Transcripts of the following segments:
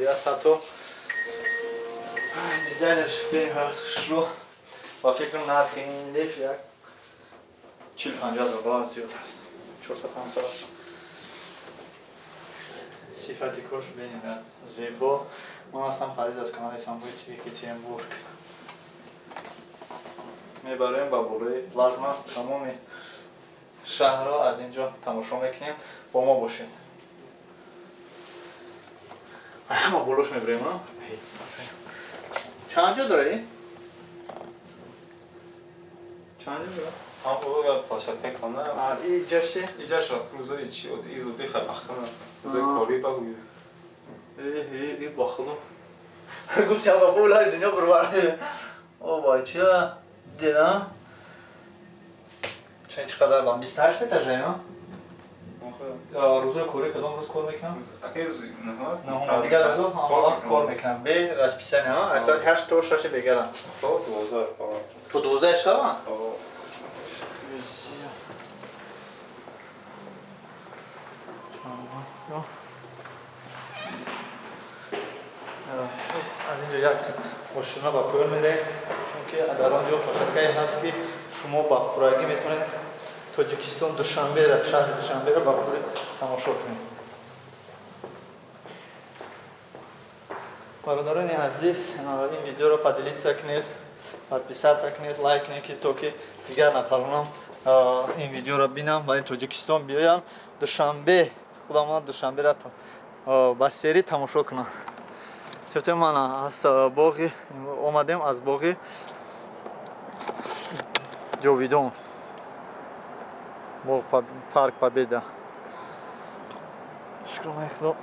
است. حتی دیزاینش رو با فکر نرخ این لیف یک 40-50 دلار زیاد است. 450 صفتی کارش ببینید زیبا. من هستم پریز از کانال سامبوی تیوی اکاترینبورگ. میبریم با بالای پلازما تمام شهر را از اینجا تماشا میکنیم. با ما باشید. همه بالوش میبریم. چند جا داره؟ چند جا داره؟ هم او площадка کنه. اینجاش چی؟ اینجاش روزای چی؟ روزای خلق کنه. روزای کاری بگوی. ای باخلو. گفت شما پولای دنیا بربرده. او وای چه دیدم؟ چقدر با 28 etaje ها؟ روزای کاری کدام روز کار میکنم؟ روز نه دیگر روزا کار میکنم. به رسپیسنه ها. اصلا 8 تا 6 بگیرم. تو 12 تو 12 شب؟ از اینجا یک ماشینا با پول میره چون که در آنجا پلاتفرمی هست که شما با پورگی میتونید تاجیکستان دوشنبه را شهر دوشنبه را با پول تماشا کنید. برادران عزیز این ویدیو را подписаться کنید، подписаться کنید، لایک کنید تا که دیگر نفران این ویدیو را ببینم و این تاجیکستان بیاین دوشنبه خداوند دوشنبه را با سری تماشا کنند. چطور من از باغی اومدیم از باغی جاویدان باغ پارک پابیدا. شکر خدا.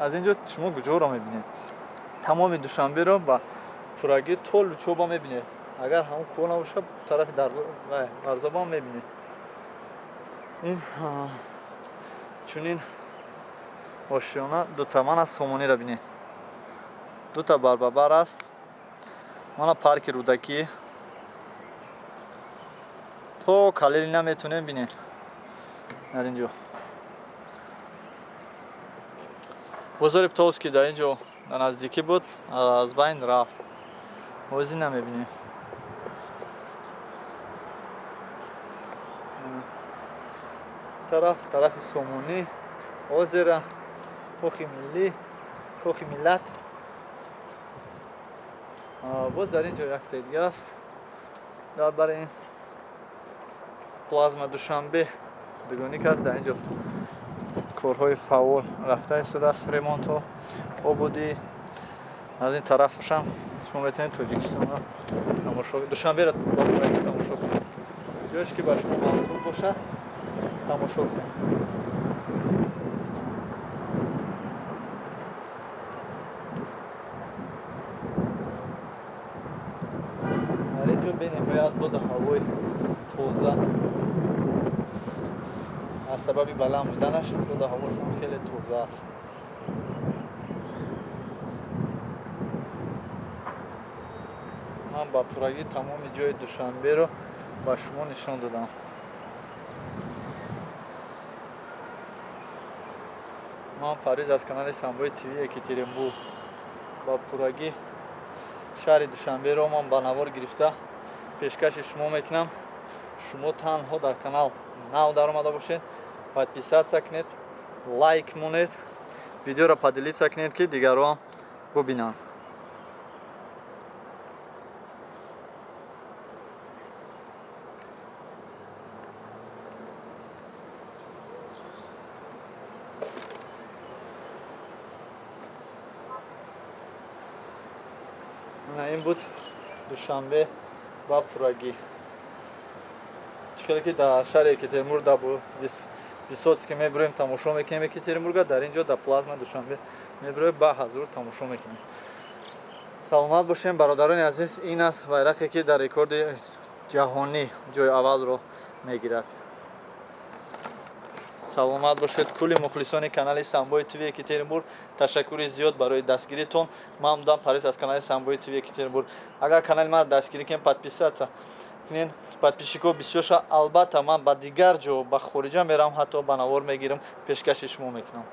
از اینجا شما کجا را میبینید؟ تمام دوشنبه را با پورگی طول چوبا میبینید. اگر همون کول نباشه طرف درزابان میبینید. این چونین آشیانه دو تا من از سومونی را بینید. دو تا بربر است. مانا پارک رودکی تو کالیل نمیتونیم بینید در اینجا. بزرگ توست که در اینجا نزدیکی بود از بین رفت. وزی نمیبینیم. طرف سومونی اوزیرا کوخی ملی کوخی ملت. باز در اینجا یک دیگه است. در برای این پلازما دوشنبه دگونی که است در اینجا کارهای فعال رفته ایستاده است. ریمونت و آبادی از این طرفش هم شما میتونید تاجیکستان را تماشا دوشنبه را با پورگی تماشا کنید. جایش که با شما منظور باشه تماشا کنید. ببینید باید بود هوای تازه از سبب بلند بودنش بود هواشون خیلی تازه است. من با پورگی تمام جای دوشنبه رو با شما نشان دادم. من پریز از کانال سامبوی تیوی اکاترینبورگ با پورگی شهر دوشنبه رو من با نوار گرفته پیشکش شما میکنم. شما تنها در کانال نو در اومده باشید، подписаться کنید، لایک مونید، ویدیو را поделиться کنید که دیگران ببینن. این بود دوشنبه با پورگی. چون که در شهر اکاترینبورگ در ویسوتسکی میبریم تماشا میکنیم اکاترینبورگ. در اینجا در پلازما دوشنبه میبریم با حضور تماشا میکنیم. سلامت باشین برادران عزیز. این است ویرقی که در رکورد جهانی جای اول رو میگیرد. سلامت باشید کلی مخلصان کانال سامبوی تیوی اکاترینبورگ. تشکر زیاد برای دستگیریتون. من بودم پریز از کانال سامبوی تیوی اکاترینبورگ. اگر کانال ما دستگیری کنید подписаться کنید. подписчиков بسیار شد. البته من با دیگر جا با خارجا میرم حتی با نوار میگیرم پیشکش شما میکنم.